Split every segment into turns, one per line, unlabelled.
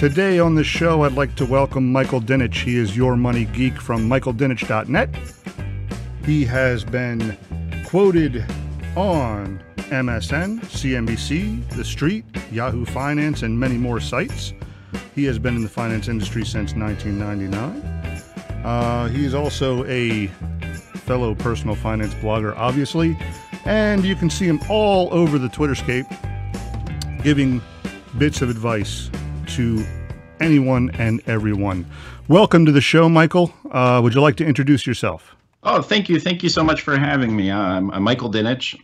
Today on the show, I'd like to welcome Michael Dinich. He is your money geek from michaeldinich.net. He has been quoted on MSN, CNBC, The Street, Yahoo Finance, and many more sites. He has been in the finance industry since 1999. He is also a fellow personal finance blogger, obviously, and you can see him all over the Twitterscape giving bits of advice to anyone and everyone. Welcome to the show, Michael. Would you like to introduce yourself?
Oh, thank you. Thank you so much for having me. I'm Michael Dinich.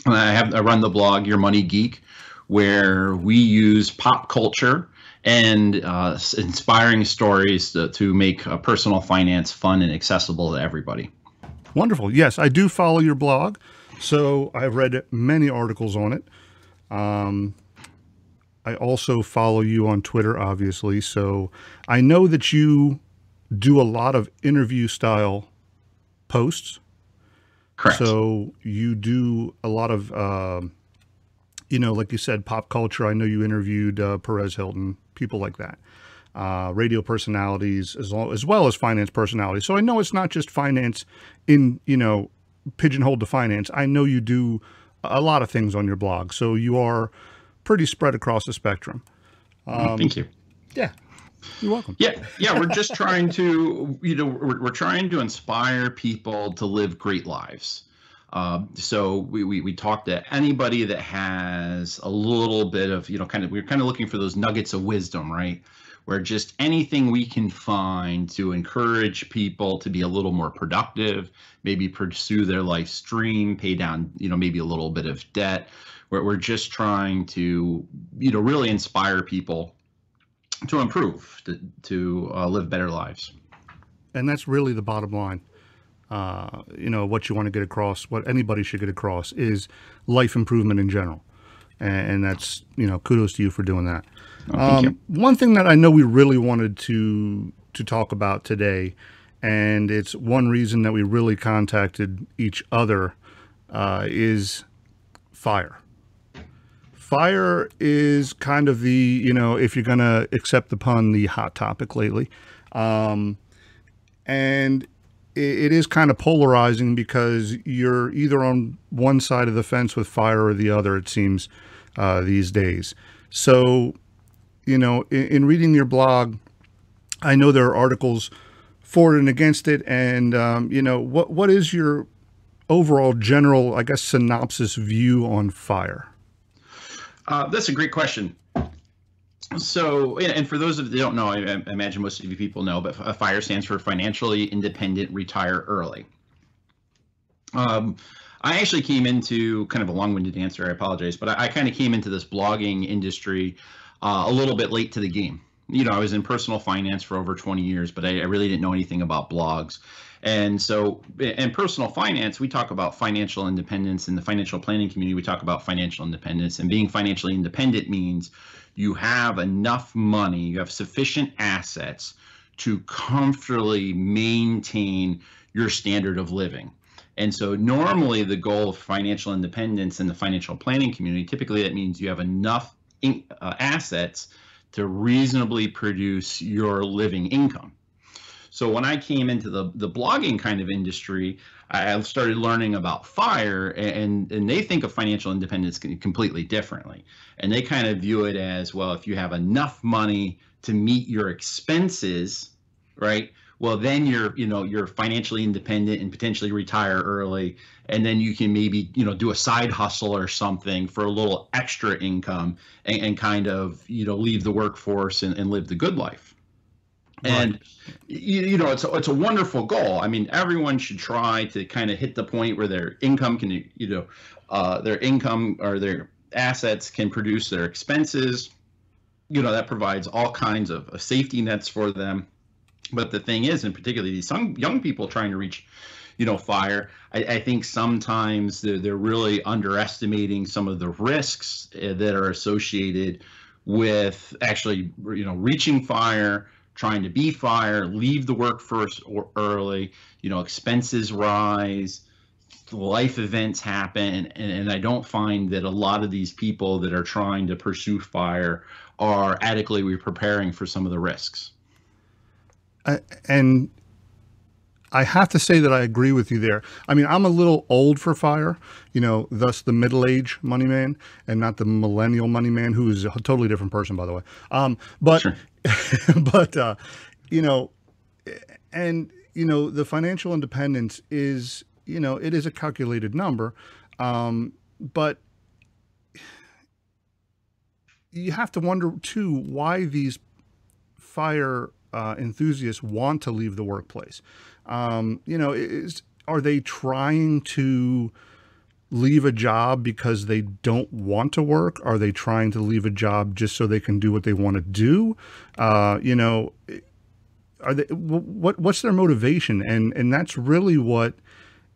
I run the blog Your Money Geek, where we use pop culture and inspiring stories to make personal finance fun and accessible to everybody.
Wonderful. Yes, I do follow your blog, so I've read many articles on it. I also follow you on Twitter, obviously, so I know that you do a lot of interview style posts.
Correct.
So you do a lot of, like you said, pop culture. I know you interviewed Perez Hilton, people like that, radio personalities, as well as finance personalities. So I know it's not just finance pigeonholed to finance. I know you do a lot of things on your blog. So you are pretty spread across the spectrum.
Thank you.
Yeah. You're welcome.
Yeah. We're just trying to, we're trying to inspire people to live great lives. So we talk to anybody that has a little bit of, we're kind of looking for those nuggets of wisdom, right? Where just anything we can find to encourage people to be a little more productive, maybe pursue their life's dream, pay down, maybe a little bit of debt. Where we're just trying to, really inspire people to improve, to live better lives.
And that's really the bottom line. What you want to get across, what anybody should get across is life improvement in general. And that's, kudos to you for doing that.
Thank you.
One thing that I know we really wanted to talk about today, and it's one reason that we really contacted each other, is FIRE. FIRE is kind of the, if you're going to accept the pun, the hot topic lately. And it is kind of polarizing because you're either on one side of the fence with FIRE or the other, it seems, these days. So, in reading your blog, I know there are articles for it and against it. And, what is your overall general, I guess, synopsis view on FIRE?
That's a great question. So, and for those of you that don't know, I imagine most of you people know, but FIRE stands for Financially Independent Retire Early. I actually came into kind of a long-winded answer, I apologize, but I kind of came into this blogging industry a little bit late to the game. I was in personal finance for over 20 years, but I really didn't know anything about blogs. And so in personal finance, we talk about financial independence. In the financial planning community, we talk about financial independence. And being financially independent means you have enough money, you have sufficient assets to comfortably maintain your standard of living. And so normally the goal of financial independence in the financial planning community, typically that means you have enough assets to reasonably produce your living income. So when I came into the blogging kind of industry, I started learning about FIRE, and they think of financial independence completely differently. And they kind of view it as, well, if you have enough money to meet your expenses, right? Well, then you're financially independent and potentially retire early. And then you can maybe, do a side hustle or something for a little extra income and kind of, leave the workforce and live the good life. And, it's a wonderful goal. I mean, everyone should try to kind of hit the point where their income can, their income or their assets can produce their expenses. That provides all kinds of safety nets for them. But the thing is, and particularly these young people trying to reach, FIRE, I think sometimes they're really underestimating some of the risks that are associated with actually, reaching FIRE, trying to be FIRE, leave the workforce early, expenses rise, life events happen, and I don't find that a lot of these people that are trying to pursue fire are adequately preparing for some of the risks.
And I have to say that I agree with you there. I mean, I'm a little old for fire, thus the middle-age money man, and not the millennial money man, who is a totally different person, by the way. But,
Sure.
but, and, the financial independence is, it is a calculated number. But you have to wonder too, why these fire enthusiasts want to leave the workplace. Are they trying to leave a job because they don't want to work? Are they trying to leave a job just so they can do what they want to do? Are they, what's their motivation? And that's really what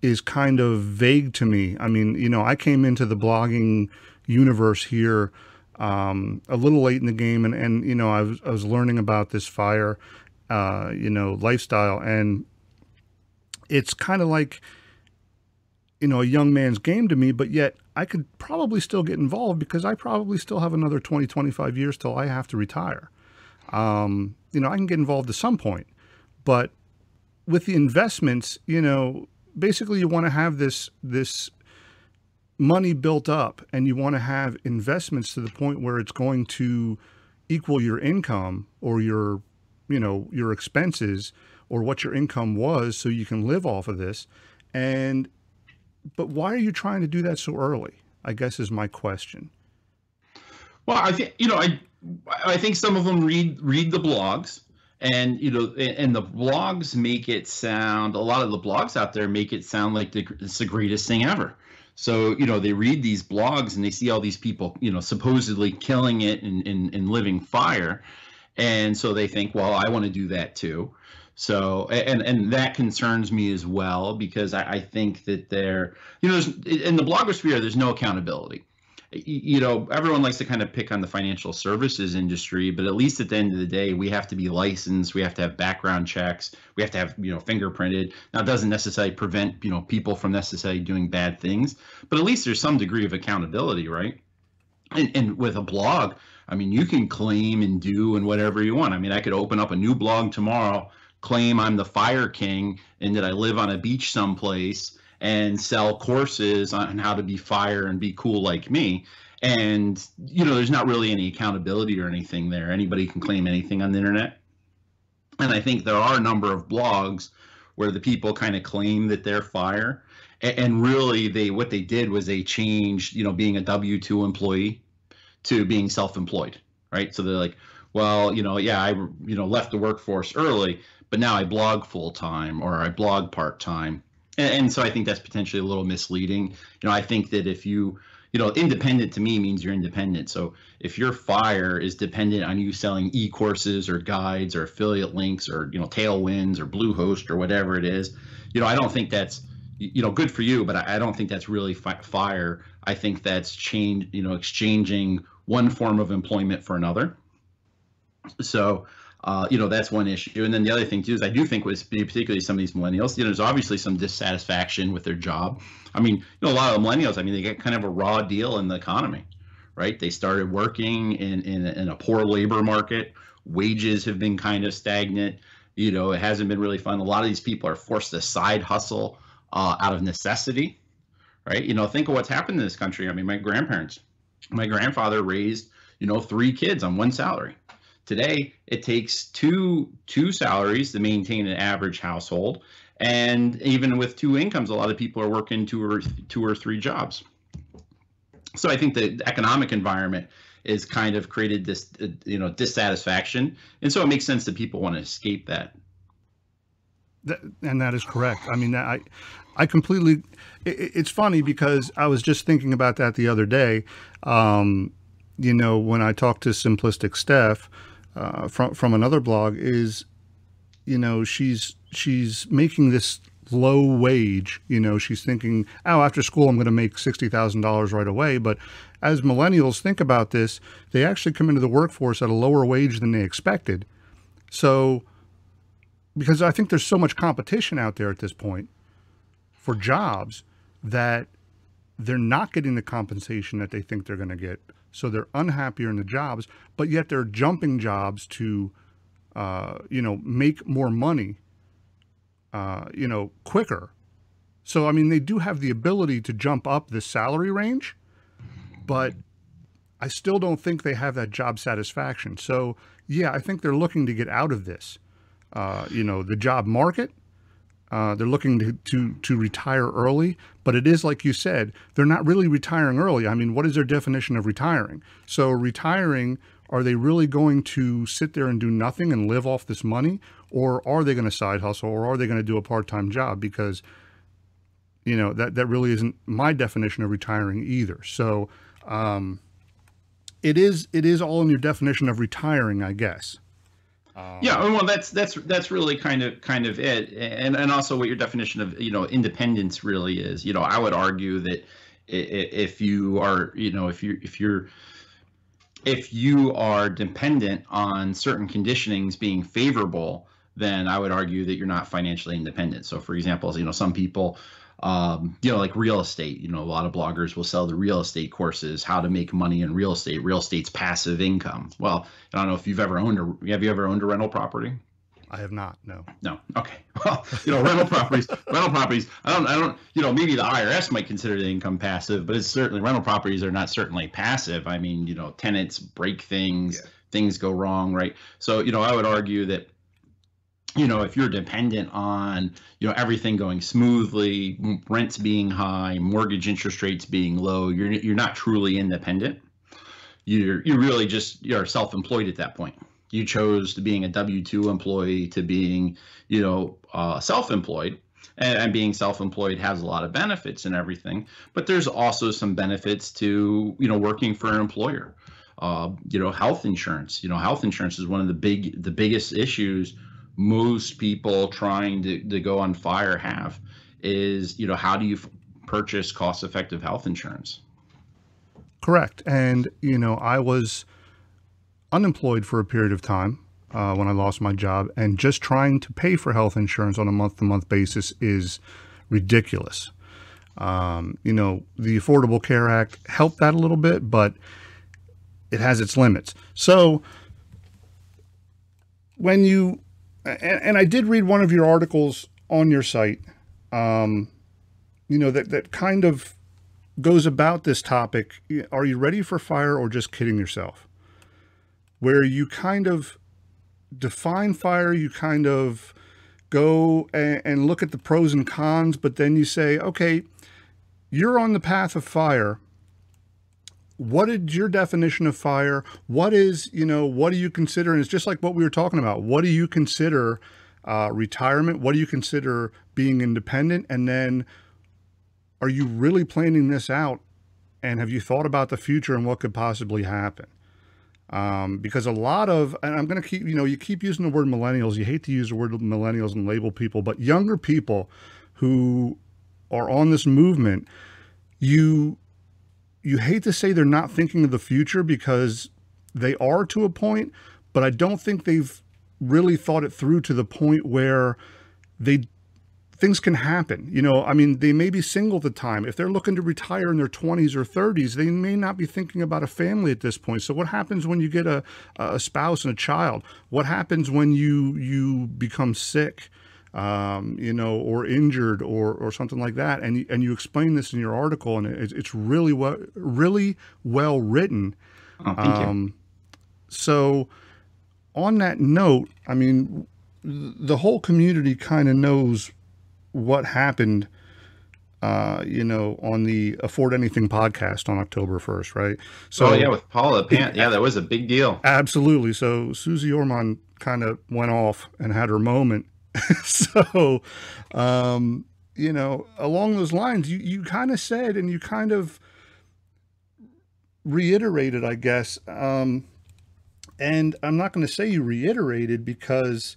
is kind of vague to me. I mean, I came into the blogging universe here a little late in the game, and I was learning about this fire, lifestyle, and it's kind of like, a young man's game to me, but yet I could probably still get involved because I probably still have another 20, 25 years till I have to retire. I can get involved at some point, but with the investments, basically you want to have this money built up, and you want to have investments to the point where it's going to equal your income or your expenses, or what your income was, so you can live off of this. But why are you trying to do that so early, I guess, is my question.
Well, I think, I think some of them read the blogs, and and the blogs make it sound, a lot of the blogs out there make it sound like it's the greatest thing ever. So, they read these blogs and they see all these people, supposedly killing it and living fire. And so they think, well, I want to do that too. So, and that concerns me as well, because I think that there's, in the blogosphere, there's no accountability. Everyone likes to kind of pick on the financial services industry, but at least at the end of the day, we have to be licensed. We have to have background checks. We have to have, fingerprinted. Now, it doesn't necessarily prevent, people from necessarily doing bad things, but at least there's some degree of accountability, right? And with a blog, I mean, you can claim and do and whatever you want. I mean, I could open up a new blog tomorrow, claim I'm the fire king and that I live on a beach someplace, and sell courses on how to be fire and be cool like me. And, there's not really any accountability or anything there. Anybody can claim anything on the internet. And I think there are a number of blogs where the people kind of claim that they're fire. And really, what they did was they changed, being a W-2 employee to being self-employed, right? So they're like, well, yeah, I, left the workforce early, but now I blog full-time, or I blog part-time. And so I think that's potentially a little misleading. I think that if independent to me means you're independent. So if your fire is dependent on you selling e-courses or guides or affiliate links or, Tailwinds or Bluehost or whatever it is, I don't think that's, good for you, but I don't think that's really fire. I think that's exchanging one form of employment for another. So, that's one issue. And then the other thing too is I do think particularly some of these millennials, there's obviously some dissatisfaction with their job. I mean, a lot of the millennials, I mean, they get kind of a raw deal in the economy, right? They started working in a poor labor market. Wages have been kind of stagnant. It hasn't been really fun. A lot of these people are forced to side hustle out of necessity, right? Think of what's happened in this country. I mean, my grandfather raised, 3 kids on one salary. Today, it takes two salaries to maintain an average household, and even with 2 incomes, a lot of people are working two or three jobs. So I think the economic environment is kind of created this, dissatisfaction, and so it makes sense that people want to escape that.
And that is correct. I mean, I completely. It's funny because I was just thinking about that the other day. When I talked to Simplistic Steph. From another blog is, she's making this low wage, she's thinking, oh, after school, I'm going to make $60,000 right away. But as millennials think about this, they actually come into the workforce at a lower wage than they expected. So, because I think there's so much competition out there at this point for jobs, that they're not getting the compensation that they think they're going to get. So they're unhappier in the jobs, but yet they're jumping jobs to, make more money, quicker. So, I mean, they do have the ability to jump up the salary range, but I still don't think they have that job satisfaction. So, yeah, I think they're looking to get out of this, the job market. They're looking to retire early, but it is like you said, they're not really retiring early. I mean, what is their definition of retiring? So retiring, are they really going to sit there and do nothing and live off this money? Or are they going to side hustle, or are they going to do a part-time job? Because, that really isn't my definition of retiring either. So it is all in your definition of retiring, I guess.
Yeah, well, that's really kind of it, and also what your definition of independence really is. I would argue that if you are if you are dependent on certain conditionings being favorable, then I would argue that you're not financially independent. So, for example, some people, like real estate, a lot of bloggers will sell the real estate courses, how to make money in real estate. Real estate's passive income. Well, I don't know if have you ever owned a rental property?
I have not. No.
No. Okay. Well, rental properties. I don't. Maybe the IRS might consider the income passive, but it's certainly rental properties are not certainly passive. I mean, tenants break things, things go wrong, right? So, I would argue that, if you're dependent on, everything going smoothly, rents being high, mortgage interest rates being low, you're not truly independent. You're really just, you're self-employed at that point. You chose to being a W-2 employee to being, self-employed, and being self-employed has a lot of benefits and everything, but there's also some benefits to, working for an employer. Health insurance. Health insurance is one of the biggest issues most people trying to go on FIRE have is, how do you purchase cost-effective health insurance?
Correct. And, I was unemployed for a period of time when I lost my job, and just trying to pay for health insurance on a month-to-month basis is ridiculous. The Affordable Care Act helped that a little bit, but it has its limits. So when you, and I did read one of your articles on your site, that kind of goes about this topic. Are you ready for FIRE or just kidding yourself? Where you kind of define FIRE, you kind of go and look at the pros and cons, but then you say, okay, you're on the path of FIRE. What is your definition of FIRE? What is, what do you consider? And it's just like what we were talking about. What do you consider retirement? What do you consider being independent? And then are you really planning this out? And have you thought about the future and what could possibly happen? Because a lot of, and I'm going to keep, you keep using the word millennials. You hate to use the word millennials and label people, but younger people who are on this movement, you hate to say they're not thinking of the future, because they are to a point, but I don't think they've really thought it through to the point where things can happen. They may be single at the time. If they're looking to retire in their 20s or 30s, they may not be thinking about a family at this point. So what happens when you get a spouse and a child? What happens when you become sick, or injured or something like that? And you explain this in your article, and it's really well written.
Oh, thank you.
So on that note, the whole community kind of knows what happened, on the Afford Anything podcast on October 1st, right? So,
with Paula Pant. Yeah, that was a big deal.
Absolutely. So Suze Orman kind of went off and had her moment. So, along those lines, you kind of said, and you kind of reiterated, I guess, and I'm not going to say you reiterated because,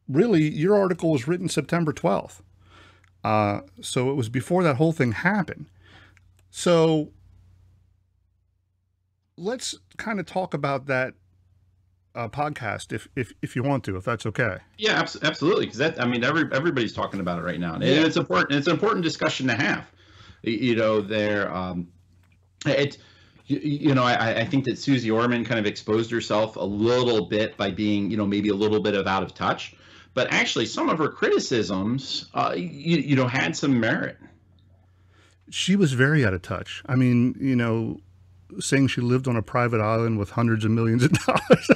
really, your article was written September 12th. So it was before that whole thing happened. So let's kind of talk about that podcast if you want to, if that's okay.
Yeah, absolutely. Because that, I mean, everybody's talking about it right now, and
Yeah.
it's important. It's an important discussion to have. You know, it. You know, I think that Suze Orman kind of exposed herself a little bit by being, you know, maybe a little bit of out of touch, but actually some of her criticisms, you know, had some merit.
She was very out of touch. I mean, you know, saying she lived on a private island with hundreds of millions of dollars.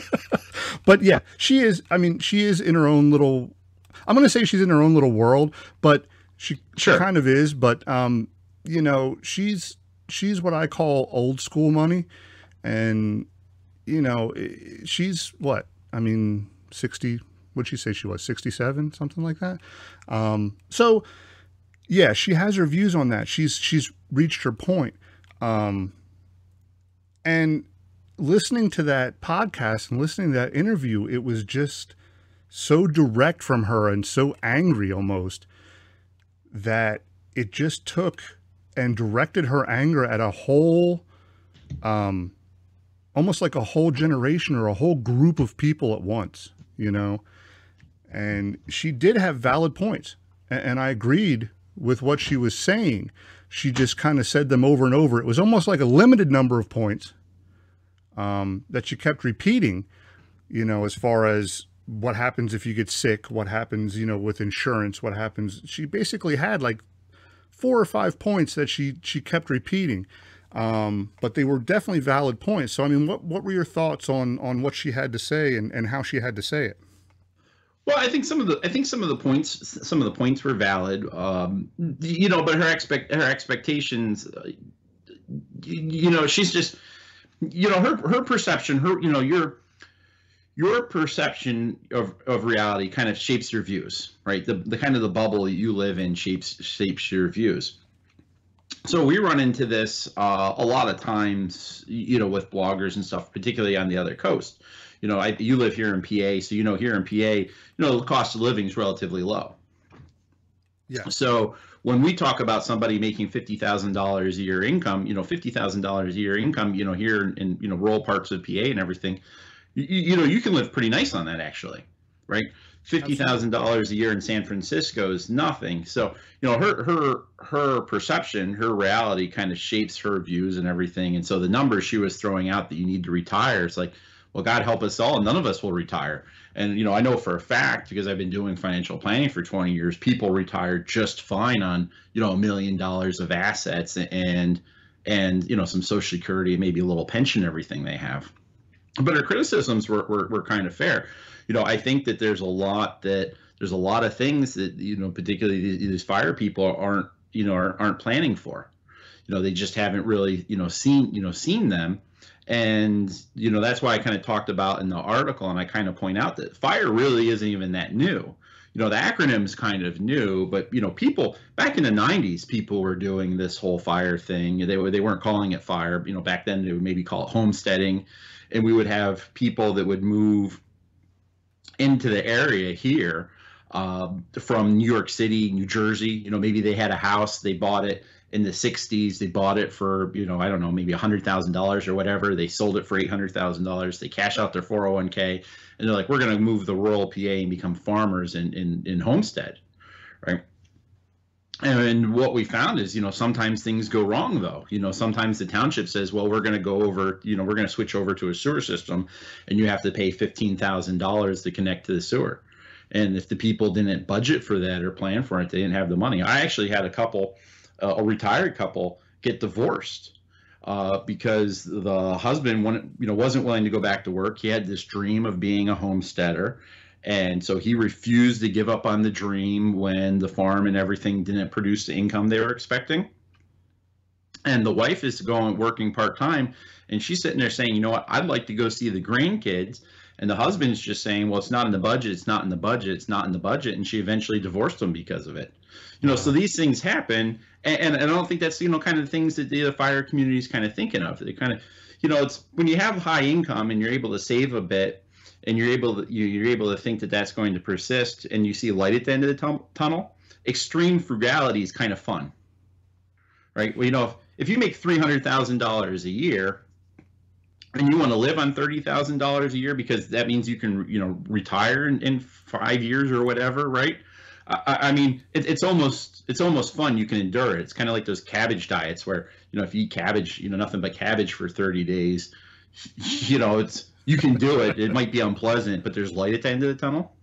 But yeah, she is. I mean, she is in her own little. I'm going to say she's in her own little world, but she
Sure.
kind of is. But you know, she's what I call old school money, and you know, she's what I mean, 60. What'd she say she was? 67, something like that. So yeah, she has her views on that. She's reached her point. And listening to that podcast and listening to that interview, it was just so direct from her and so angry almost that it just took and directed her anger at a whole, almost like a whole generation or a whole group of people at once, you know? And she did have valid points. And I agreed with what she was saying. She just kind of said them over and over. It was almost like a limited number of points that she kept repeating, you know, as far as what happens if you get sick, what happens, you know, with insurance, what happens. She basically had like 4 or 5 points that she kept repeating. But they were definitely valid points. So, I mean, what were your thoughts on what she had to say and how she had to say it?
Well, I think some of the points were valid. You know, but her expectations, you know, she's just, you know, her perception, you know, your perception of reality kind of shapes your views, right? The kind of the bubble that you live in shapes your views. So we run into this a lot of times, you know, with bloggers and stuff, particularly on the other coast. You know, you live here in PA, so you know here in PA, you know, the cost of living is relatively low.
Yeah.
So when we talk about somebody making $50,000 a year income, you know, $50,000 a year income, you know, here in, you know, rural parts of PA and everything, you know, you can live pretty nice on that actually, right? $50,000 a year in San Francisco is nothing. So, you know, her perception, her reality kind of shapes her views and everything. And so the numbers she was throwing out that you need to retire, it's like, well, God help us all, none of us will retire. And, you know, I know for a fact, because I've been doing financial planning for 20 years, people retire just fine on, you know, $1 million of assets and, you know, some Social Security, maybe a little pension, everything they have. But her criticisms were kind of fair. You know, I think that there's a lot of things that, you know, particularly these FIRE people aren't planning for. You know, they just haven't really, seen them. And, you know, that's why I kind of talked about in the article, and I kind of point out that FIRE really isn't even that new. You know, the acronym's kind of new, but, you know, people back in the 90s, people were doing this whole FIRE thing. They weren't calling it FIRE. You know, back then they would maybe call it homesteading. And we would have people that would move into the area here from New York City, New Jersey. You know, maybe they had a house, they bought it in the 60s. They bought it for, you know, I don't know, maybe $100,000 or whatever. They sold it for $800,000. They cash out their 401k, and they're like, we're going to move the rural PA and become farmers in homestead, right? And what we found is, you know, sometimes things go wrong, though. You know, sometimes the township says, well, we're going to go over, you know, we're going to switch over to a sewer system, and you have to pay $15,000 to connect to the sewer. And if the people didn't budget for that or plan for it, they didn't have the money. I actually had a retired couple, get divorced because the husband wasn't willing to go back to work. He had this dream of being a homesteader. And so he refused to give up on the dream when the farm and everything didn't produce the income they were expecting. And the wife is working part-time, and she's sitting there saying, you know what, I'd like to go see the grandkids. And the husband's just saying, well, it's not in the budget, it's not in the budget, it's not in the budget. And she eventually divorced him because of it. You know, so these things happen. And I don't think that's, you know, kind of the things that the FIRE community is kind of thinking of. They kind of, you know, it's when you have high income and you're able to save a bit, and you're able to think that that's going to persist, and you see light at the end of the tunnel. Extreme frugality is kind of fun, right? Well, you know, if you make $300,000 a year, and you want to live on $30,000 a year because that means you can, retire in 5 years or whatever, right? I mean, it's almost fun. You can endure it. It's kind of like those cabbage diets where, if you eat cabbage, nothing but cabbage for 30 days, you can do it. It might be unpleasant, but there's light at the end of the tunnel.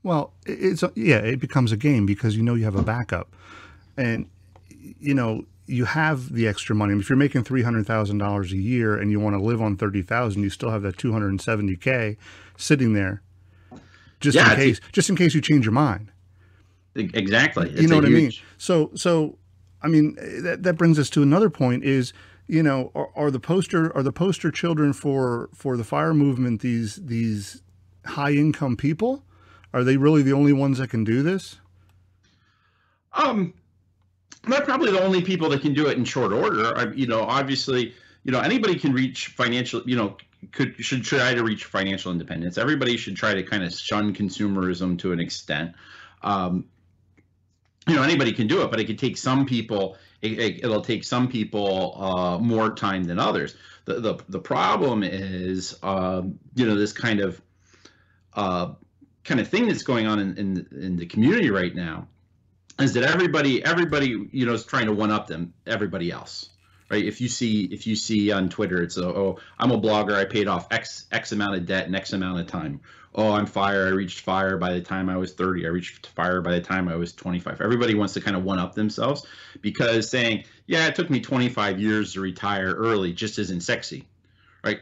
Well, it becomes a game because you have a backup, and you have the extra money. I mean, if you're making $300,000 a year and you want to live on 30,000, you still have that 270K sitting there, just in case you change your mind.
Exactly.
You know what I mean? So I mean, that brings us to another point is, are the poster children for the FIRE movement these high income people? Are they really the only ones that can do this?
They're probably the only people that can do it in short order. Obviously, anybody can reach financial, should try to reach financial independence. Everybody should try to kind of shun consumerism to an extent. Anybody can do it, but it could take some people. It'll take some people more time than others. The problem is, this kind of thing that's going on in the community right now is that everybody is trying to one up everybody else, right? If you see on Twitter, it's oh, I'm a blogger, I paid off X amount of debt in X amount of time. Oh, I'm FIRE, I reached FIRE by the time I was 30, I reached FIRE by the time I was 25. Everybody wants to kind of one up themselves because saying, yeah, it took me 25 years to retire early just isn't sexy, right?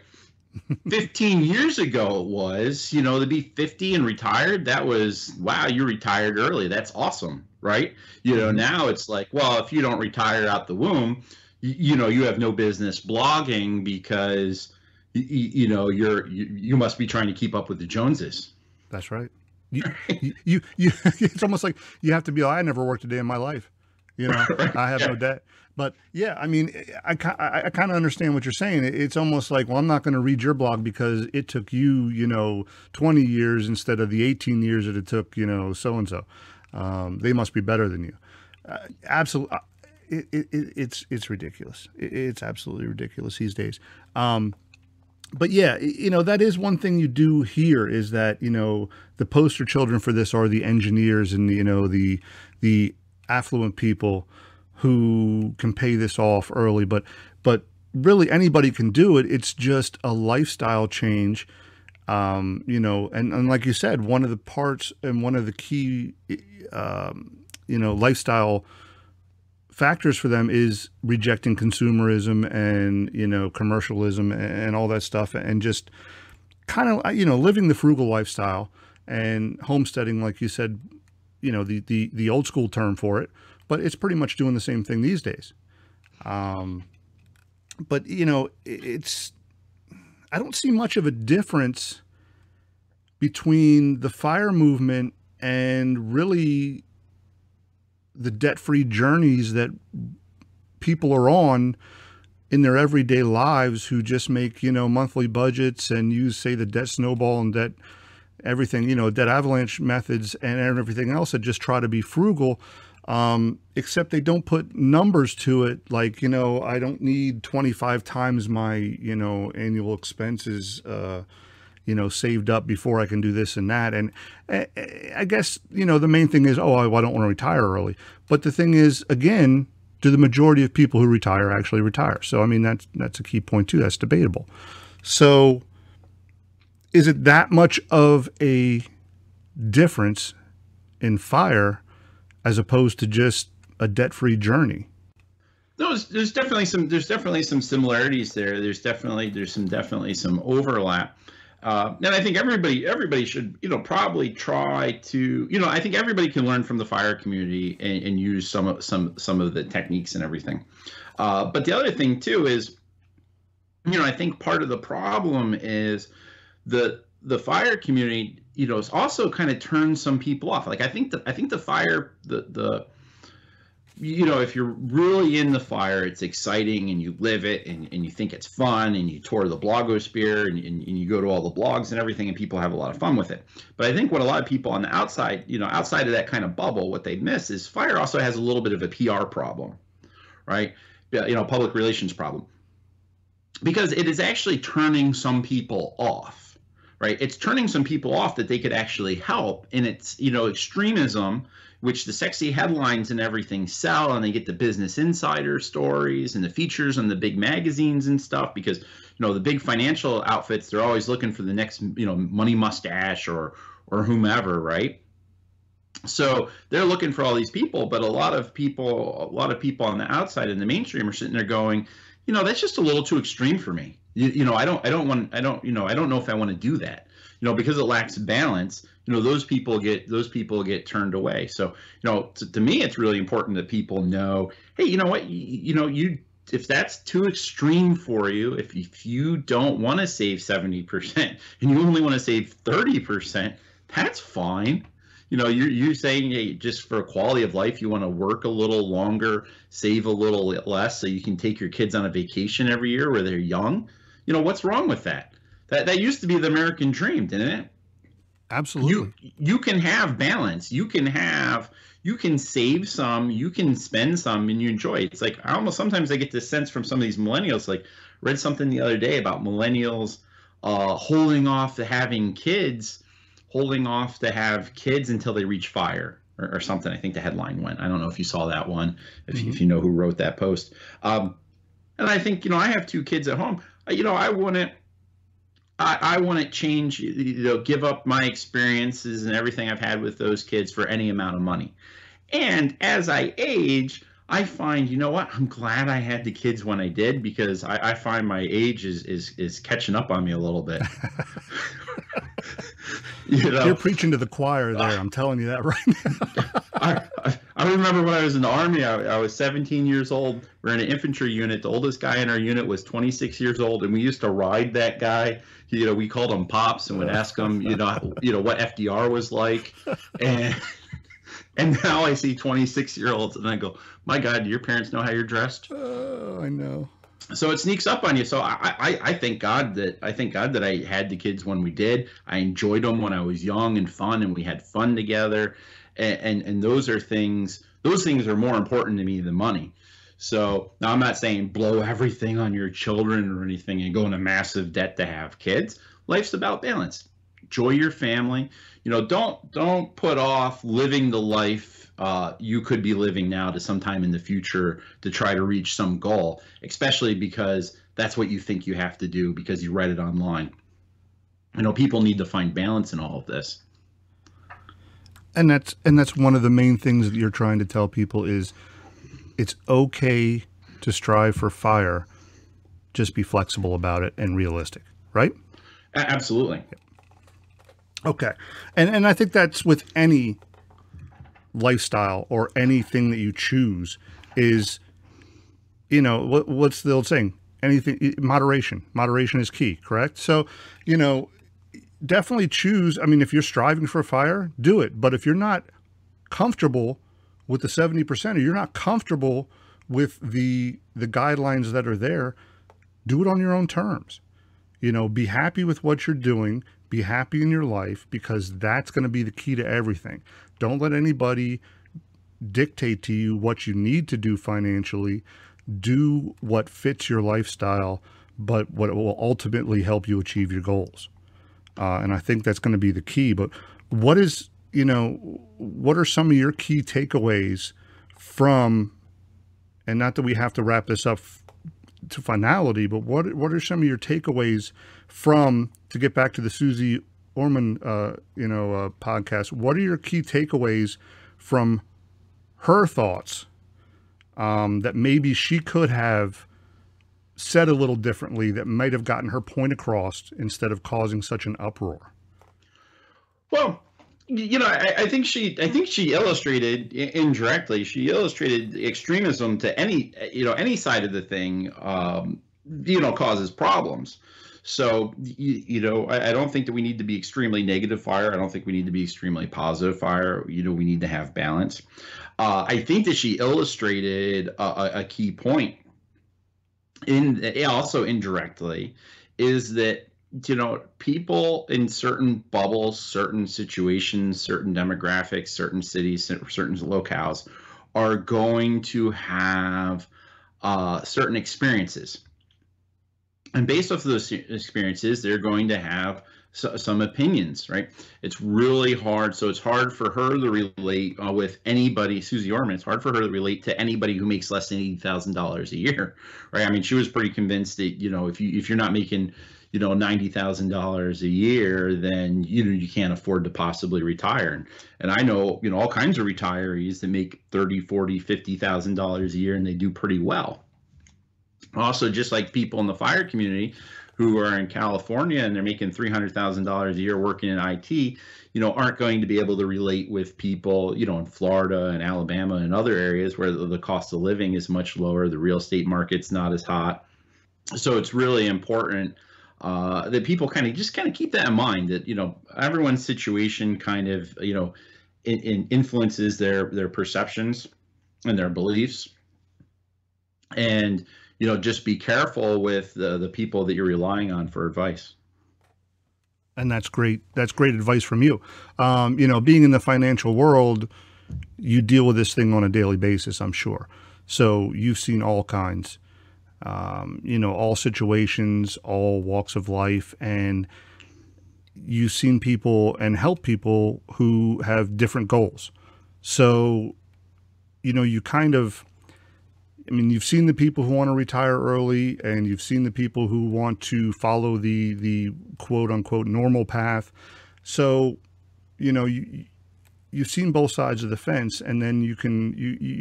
15 years ago it was, to be 50 and retired, that was, wow, you retired early. That's awesome, right? Now it's like, well, if you don't retire out the womb, you have no business blogging because, you must be trying to keep up with the Joneses.
That's right. You it's almost like you have to be, I never worked a day in my life.
Right.
I have no debt. But yeah, I mean, I kind of understand what you're saying. It's almost like, well, I'm not going to read your blog because it took you, 20 years instead of the 18 years that it took, so-and-so. They must be better than you. Absolutely. It's ridiculous. It's absolutely ridiculous these days. But yeah, that is one thing you do hear is that, the poster children for this are the engineers and, the affluent people who can pay this off early, but really anybody can do it. It's just a lifestyle change. And like you said, one of the parts and one of the key, lifestyle factors for them is rejecting consumerism and, commercialism and all that stuff, and just kind of, living the frugal lifestyle and homesteading, like you said, the old school term for it, but it's pretty much doing the same thing these days. But I don't see much of a difference between the FIRE movement and really the debt-free journeys that people are on in their everyday lives who just make, monthly budgets and use, say, the debt snowball and debt everything, debt avalanche methods and everything else that just try to be frugal, except they don't put numbers to it. Like, I don't need 25 times my, annual expenses, saved up before I can do this and that. And I guess, the main thing is, oh, I don't want to retire early. But the thing is, again, do the majority of people who retire actually retire? So, I mean, that's a key point too. That's debatable. So is it that much of a difference in FIRE as opposed to just a debt-free journey?
No, there's definitely some similarities there. There's definitely some overlap. And I think everybody should, probably try to, I think everybody can learn from the FIRE community and use some of the techniques and everything. But the other thing too is, I think part of the problem is the FIRE community, has also kind of turned some people off. Like I think the FIRE, if you're really in the FIRE, it's exciting and you live it and you think it's fun and you tour the blogosphere and you go to all the blogs and everything and people have a lot of fun with it. But I think what a lot of people on the outside, outside of that kind of bubble, what they miss is FIRE also has a little bit of a PR problem, right? Public relations problem. because it is actually turning some people off, right? It's turning some people off that they could actually help. And it's, extremism, which the sexy headlines and everything sell, and they get the Business Insider stories and the features on the big magazines and stuff, because, the big financial outfits, they're always looking for the next, money mustache or whomever, right? So they're looking for all these people, but a lot of people on the outside in the mainstream are sitting there going, that's just a little too extreme for me. I don't know if I want to do that. Because it lacks balance. Those people get turned away. So, to me, it's really important that people know, hey, you know what, if that's too extreme for you, if you don't want to save 70% and you only want to save 30%, that's fine. You're saying, hey, just for quality of life, you want to work a little longer, save a little less, so you can take your kids on a vacation every year where they're young. What's wrong with that? That used to be the American dream, didn't it?
Absolutely.
You can have balance. You can save some, you can spend some, and you enjoy it. It's like sometimes I get this sense from some of these millennials. Like, read something the other day about millennials holding off to having kids until they reach FIRE or something. I think the headline went. I don't know if you saw that one, if you know who wrote that post. And I think, I have 2 kids at home. I wouldn't change, give up my experiences and everything I've had with those kids for any amount of money. And as I age, I find, I'm glad I had the kids when I did, because I find my age is catching up on me a little bit.
You're preaching to the choir there. I'm telling you that right
now. I remember when I was in the Army, I was 17 years old. We're in an infantry unit. The oldest guy in our unit was 26 years old, and we used to ride that guy. We called him Pops, and would ask him, what FDR was like. And now I see 26-year-olds, and I go, my God, do your parents know how you're dressed?
Oh, I know.
So it sneaks up on you. So I thank God that I had the kids when we did. I enjoyed them when I was young and fun, and we had fun together. And those things are more important to me than money. So now I'm not saying blow everything on your children or anything and go into massive debt to have kids. Life's about balance. Enjoy your family. Don't put off living the life you could be living now to sometime in the future to try to reach some goal, especially because that's what you think you have to do because you read it online. People need to find balance in all of this.
And that's one of the main things that you're trying to tell people is it's okay to strive for FIRE. Just be flexible about it and realistic, right?
Absolutely.
Okay. And I think that's with any lifestyle or anything that you choose is, what's the old saying? Anything, moderation. Moderation is key, correct? So, definitely choose. I mean, if you're striving for FIRE, do it. But if you're not comfortable with the 70%, or you're not comfortable with the guidelines that are there, do it on your own terms. Be happy with what you're doing. Be happy in your life, because that's going to be the key to everything. Don't let anybody dictate to you what you need to do financially. Do what fits your lifestyle, but what will ultimately help you achieve your goals. And I think that's going to be the key. But what are some of your key takeaways from, and not that we have to wrap this up to finality, but what are some of your takeaways from, to get back to the Suze Orman, podcast, what are your key takeaways from her thoughts that maybe she could have said a little differently that might have gotten her point across instead of causing such an uproar?
Well, I think she illustrated indirectly. She illustrated extremism to any side of the thing, causes problems. So, I don't think that we need to be extremely negative FIRE. I don't think we need to be extremely positive FIRE. We need to have balance. I think that she illustrated a key point also indirectly, is that people in certain bubbles, certain situations, certain demographics, certain cities, certain locales are going to have certain experiences. And based off of those experiences, they're going to have some opinions, right? It's really hard. So it's hard for her to relate with anybody, Suze Orman. It's hard for her to relate to anybody who makes less than $80,000 a year, right? I mean, she was pretty convinced that, you know, if you're not making, you know, $90,000 a year, then, you know, you can't afford to possibly retire. And I know, you know, all kinds of retirees that make 30, 40, $50,000 a year, and they do pretty well. Also, just like people in the fire community who are in California and they're making $300,000 a year working in IT, you know, aren't going to be able to relate with people, you know, in Florida and Alabama and other areas where the cost of living is much lower, the real estate market's not as hot. So it's really important that people kind of keep that in mind, that, you know, everyone's situation kind of, you know, influences their perceptions and their beliefs. And, you know, just be careful with the people that you're relying on for advice.
And that's great. That's great advice from you. You know, being in the financial world, you deal with this thing on a daily basis, I'm sure. So you've seen all kinds, you know, all situations, all walks of life, and you've seen people and help people who have different goals. So, you know, you kind of, I mean, you've seen the people who want to retire early, and you've seen the people who want to follow the quote unquote normal path. So, you know, you've seen both sides of the fence, and then you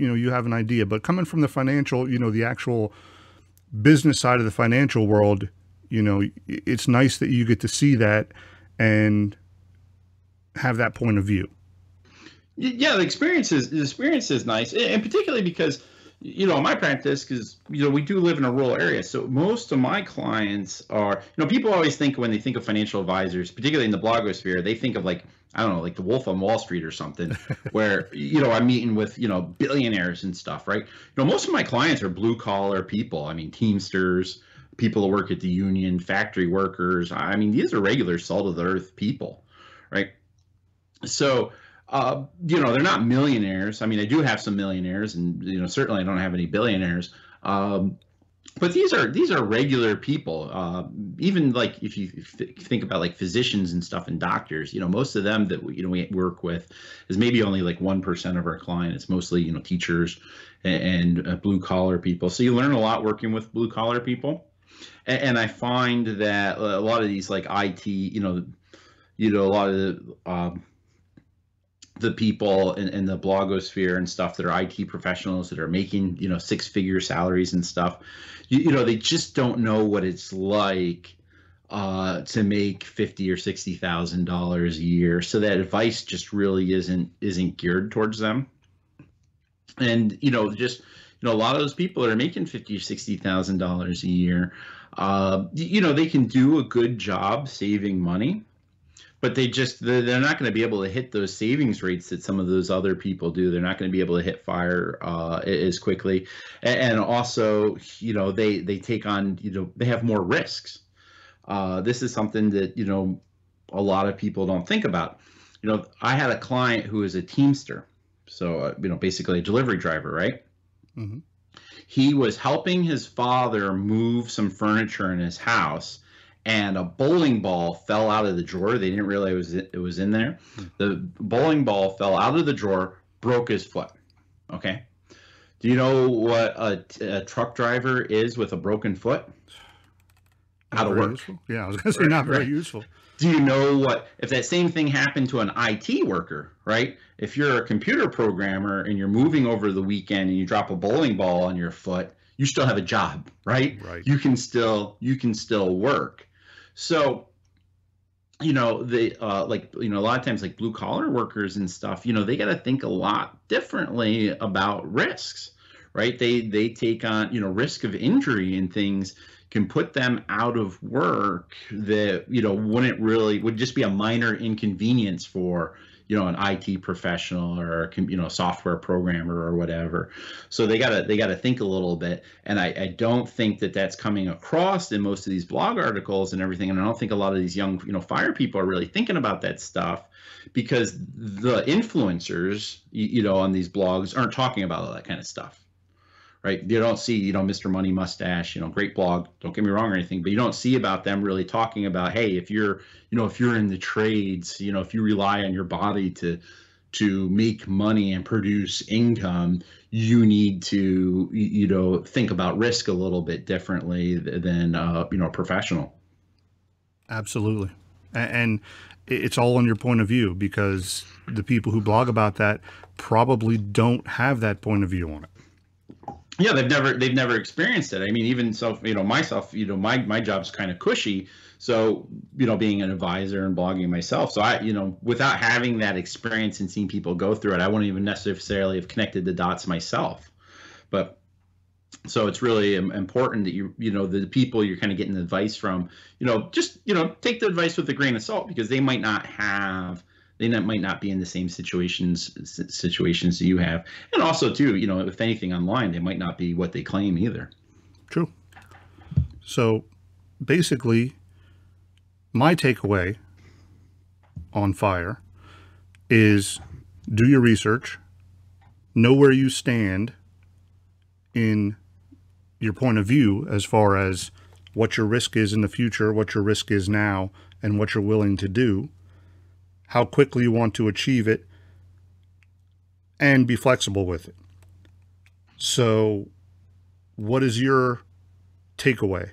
know, you have an idea. But coming from the financial, you know, the actual business side of the financial world, you know, it's nice that you get to see that and have that point of view.
Yeah, the experience is nice, and particularly because, you know, my practice, because, you know, we do live in a rural area. So most of my clients are, you know, people always think when they think of financial advisors, particularly in the blogosphere, they think of like, I don't know, like the Wolf on Wall Street or something, where, you know, I'm meeting with, you know, billionaires and stuff, right? You know, most of my clients are blue collar people. I mean, Teamsters, people that work at the union, factory workers. I mean, these are regular salt of the earth people, right? So, you know, they're not millionaires. I mean, I do have some millionaires, and, you know, certainly I don't have any billionaires. But these are regular people. Even like if you think about like physicians and stuff and doctors, you know, most of them that we work with is maybe only like 1% of our client. It's mostly, you know, teachers and blue collar people. So you learn a lot working with blue collar people. And I find that a lot of these like IT, you know, a lot of the people in the blogosphere and stuff that are IT professionals that are making, you know, six-figure salaries and stuff, you know, they just don't know what it's like to make $50,000 or $60,000 a year. So that advice just really isn't geared towards them. And, you know, just, you know, a lot of those people that are making $50,000 or $60,000 a year, you know, they can do a good job saving money, but they're not going to be able to hit those savings rates that some of those other people do. They're not going to be able to hit FIRE as quickly. And also, you know, they take on, you know, they have more risks. This is something that, you know, a lot of people don't think about. You know, I had a client who is a Teamster. So, you know, basically a delivery driver, right?
Mm-hmm.
He was helping his father move some furniture in his house, and a bowling ball fell out of the drawer. They didn't realize it was in there. The bowling ball fell out of the drawer, broke his foot. Okay. Do you know what a truck driver is with a broken foot? Out of work.
Useful. Yeah, I was going to say not very useful.
Do you know what, if that same thing happened to an IT worker, right? If you're a computer programmer and you're moving over the weekend and you drop a bowling ball on your foot, you still have a job, right?
Right.
You can still work. So, you know, they like, you know, a lot of times like blue collar workers and stuff, you know, they got to think a lot differently about risks, right? They take on, you know, risk of injury and things can put them out of work that, you know, would just be a minor inconvenience for, you know, an IT professional or, you know, software programmer or whatever. So they gotta think a little bit. And I don't think that that's coming across in most of these blog articles and everything. And I don't think a lot of these young, you know, fire people are really thinking about that stuff, because the influencers, you know, on these blogs aren't talking about all that kind of stuff. right? You don't see, Mr. Money Mustache, great blog, don't get me wrong or anything, but you don't see about them really talking about, hey, if you're, if you're in the trades, if you rely on your body to make money and produce income, you need to, think about risk a little bit differently than, a professional.
Absolutely. And it's all on your point of view, because the people who blog about that probably don't have that point of view on it.
Yeah, they've never experienced it. I mean, even so, myself, my job's kind of cushy. So, being an advisor and blogging myself. So without having that experience and seeing people go through it, I wouldn't even necessarily have connected the dots myself. But so it's really important that the people you're kind of getting advice from, just, take the advice with a grain of salt, because they might not be in the same situations that you have. And also too, if anything online, they might not be what they claim either.
True. So basically, my takeaway on F.I.R.E. is do your research, know where you stand in your point of view as far as what your risk is in the future, what your risk is now, and what you're willing to do, how quickly you want to achieve it, and be flexible with it. So what is your takeaway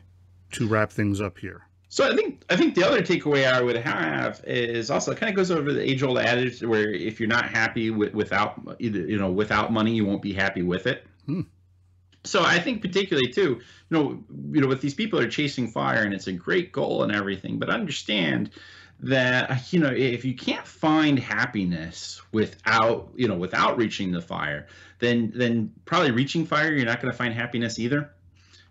to wrap things up here?
So I think the other takeaway I would have is also, it kind of goes over the age-old adage where if you're not happy without money, you won't be happy with it. So I think particularly too, with these people who are chasing F.I.R.E. and it's a great goal and everything, but understand that, if you can't find happiness without reaching the F.I.R.E., then probably reaching F.I.R.E., you're not going to find happiness either.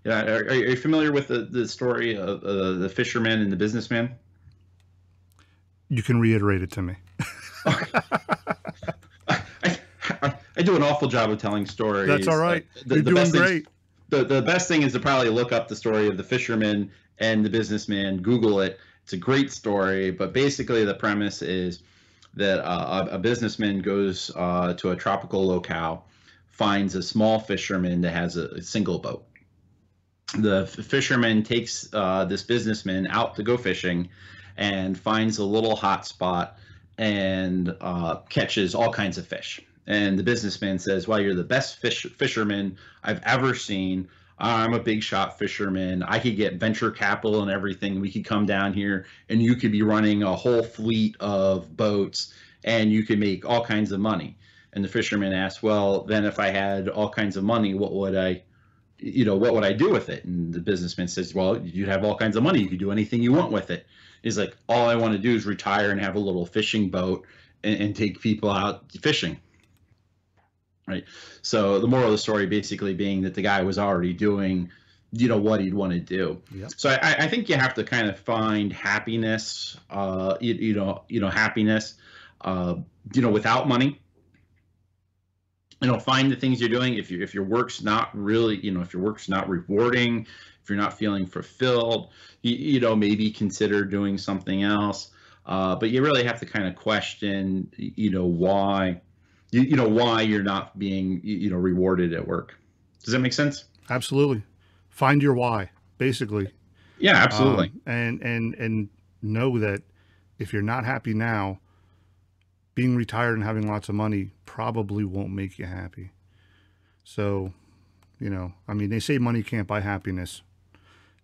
Are you familiar with the story of the fisherman and the businessman?
You can reiterate it to me.
I do an awful job of telling stories.
That's all right. You're doing great.
The best thing is to probably look up the story of the fisherman and the businessman. Google it. It's a great story. But basically, the premise is that a businessman goes to a tropical locale, finds a small fisherman that has a single boat. The fisherman takes this businessman out to go fishing and finds a little hot spot and catches all kinds of fish. And the businessman says, well, you're the best fisherman I've ever seen. I'm a big shot fisherman. I could get venture capital and everything. We could come down here and you could be running a whole fleet of boats and you could make all kinds of money. And the fisherman asks, well, then if I had all kinds of money, what would I do with it? And the businessman says, well, you'd have all kinds of money. You could do anything you want with it. He's like, all I want to do is retire and have a little fishing boat and take people out fishing. Right. So the moral of the story basically being that the guy was already doing, what he'd want to do. Yep. So I think you have to kind of find happiness, happiness, without money. Find the things you're doing. If your work's not really, if your work's not rewarding, if you're not feeling fulfilled, maybe consider doing something else. But you really have to kind of question, why. Why you're not being, rewarded at work. Does that make sense?
Absolutely. Find your why, basically.
Yeah, absolutely.
And know that if you're not happy now, being retired and having lots of money probably won't make you happy. So, they say money can't buy happiness.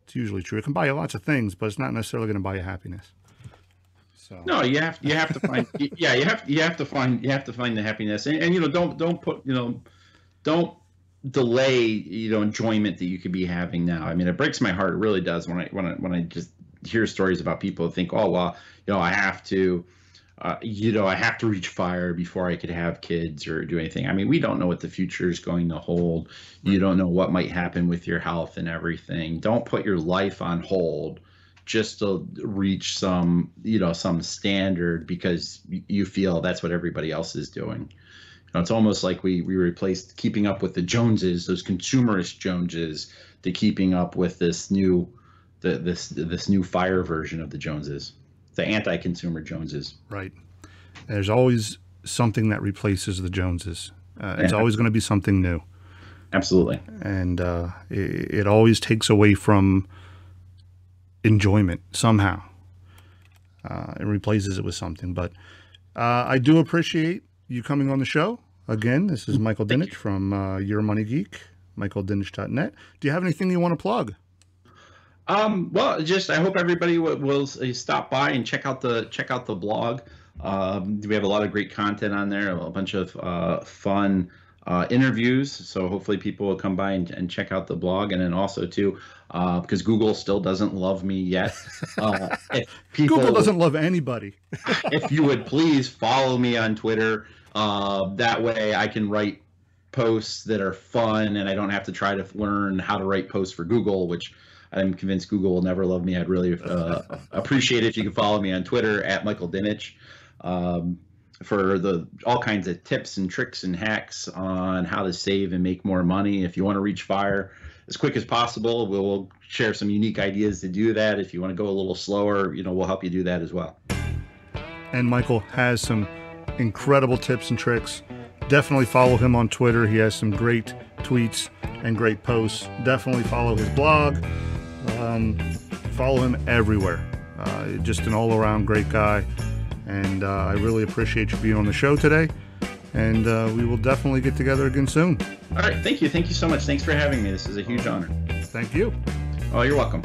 It's usually true. It can buy you lots of things, but it's not necessarily going to buy you happiness. So. No,
you have to find you have to find the happiness and don't delay enjoyment that you could be having now. I mean, it breaks my heart. It really does when I just hear stories about people who think, oh well, I have to reach F.I.R.E. before I could have kids or do anything. I mean, we don't know what the future is going to hold. You don't know what might happen with your health and everything. Don't put your life on hold just to reach some standard because you feel that's what everybody else is doing. It's almost like we replaced keeping up with the Joneses, those consumerist Joneses, to keeping up with this new F.I.R.E. version of the Joneses, the anti-consumer Joneses.
Right. There's always something that replaces the Joneses. It's always going to be something new.
Absolutely.
And it always takes away from enjoyment somehow. It replaces it with something. But I do appreciate you coming on the show. Again, this is Michael Dinich from Your Money Geek, michaeldinich.net. Do you have anything you want to plug?
Well, just I hope everybody will stop by and check out the blog. We have a lot of great content on there, a bunch of fun interviews. So hopefully people will come by and check out the blog, and then also too, because Google still doesn't love me yet. If people,
Google doesn't love anybody.
If you would please follow me on Twitter, that way I can write posts that are fun, and I don't have to try to learn how to write posts for Google, which I'm convinced Google will never love me. I'd really appreciate it if you could follow me on Twitter at Michael Dinich for all kinds of tips and tricks and hacks on how to save and make more money. If you want to reach FIRE as quick as possible, we'll share some unique ideas to do that. If you want to go a little slower, we'll help you do that as well.
And Michael has some incredible tips and tricks. Definitely follow him on Twitter. He has some great tweets and great posts. Definitely follow his blog. Follow him everywhere. Just an all-around great guy, and I really appreciate you being on the show today, and we will definitely get together again soon.
All right, thank you so much. Thanks for having me. This is a huge honor.
Thank you.
Oh, you're welcome.